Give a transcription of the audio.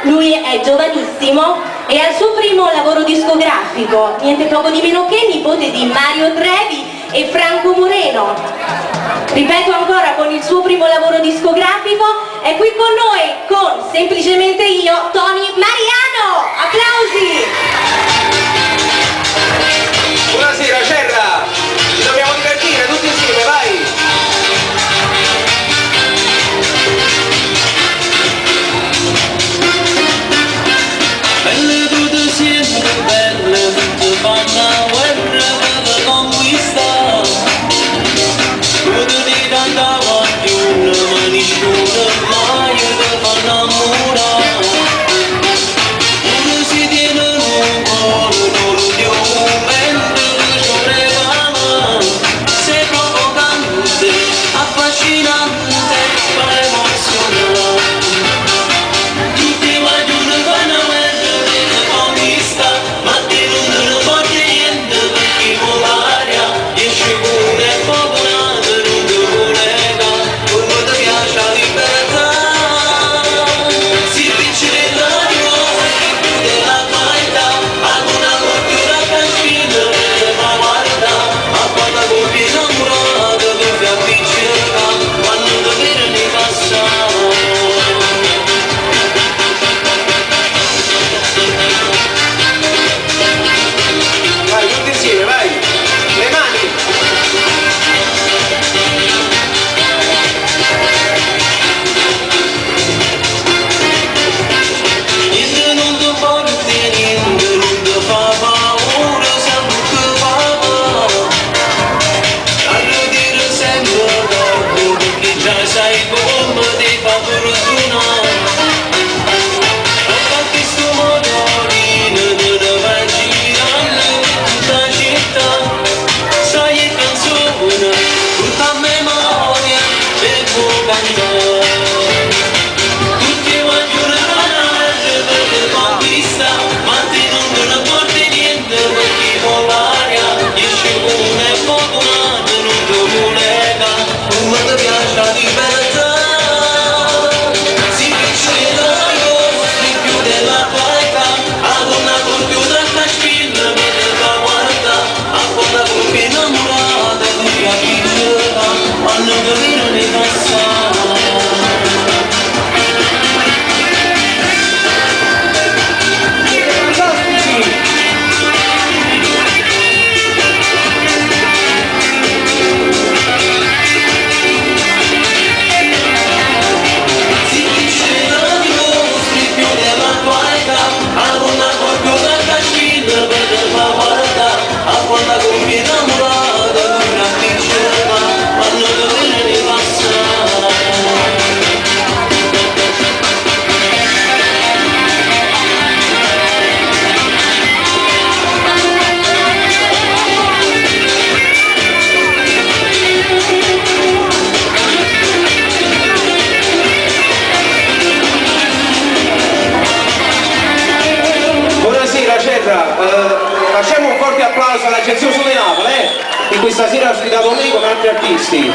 Lui è giovanissimo e ha il suo primo lavoro discografico, niente poco di meno che nipote di Mario Trevi e Franco Moreno. Ripeto ancora, con il suo primo lavoro discografico è qui con noi, con semplicemente io, Tony Mariano. Applausi! Buonasera Cerra, ci dobbiamo divertire tutti insieme, vai! Belle tutte siempre belle, tutte fanno guerra per conquistare. Tutte di tanta passione, ma nessuno mai ti fa innamorare. Uno si tiene in un cuore, non lo dio momento che ci regala. Sei provocante, affascinante, fa emozionare. Tutti guardano fanno guerra per conquista, ma te non porti niente perché con l'aria esce pure poco nato, non ti collega, come ti piace la libertà. Si vince nell'animo, si chiude la qualità, ad una cultura cascina che fa guarda, ma quando colpi innamorata ti fai avvicinare, quando ti vedi ne passare. Vai, tutti insieme, vai! Le mani! Niente non ti porti, niente non ti fa paura, sempre che va male. Arredire sempre dopo, perché già sai come ti fa fortunare. Ho fatto sto motorino, te ne vai girando per tutta la città. Sai che canzone, tutta a memoria, e può cantare. Tutti vogliono fare per conquista, ma te non te ne porti niente perché con l'aria esce come poco nato, non ti collega, come ti piace la libertà. Si vince l'aria, si chiude la qualità, ad una compiuta cascina che ti fa guardare, a quella colpi innamorata ti avvicina, quando ti vedono ne passare. Si vince l'animo, si chiude la qualità, ad una compiuta cascina per te fa guardare, a quando colpi innamorata tu mi avvicina, quando ti vedi ne passare. Buonasera Cerra, facciamo un forte applauso all'Agenzia Sole Napoli, che questa sera ha ospitato me come altri artisti.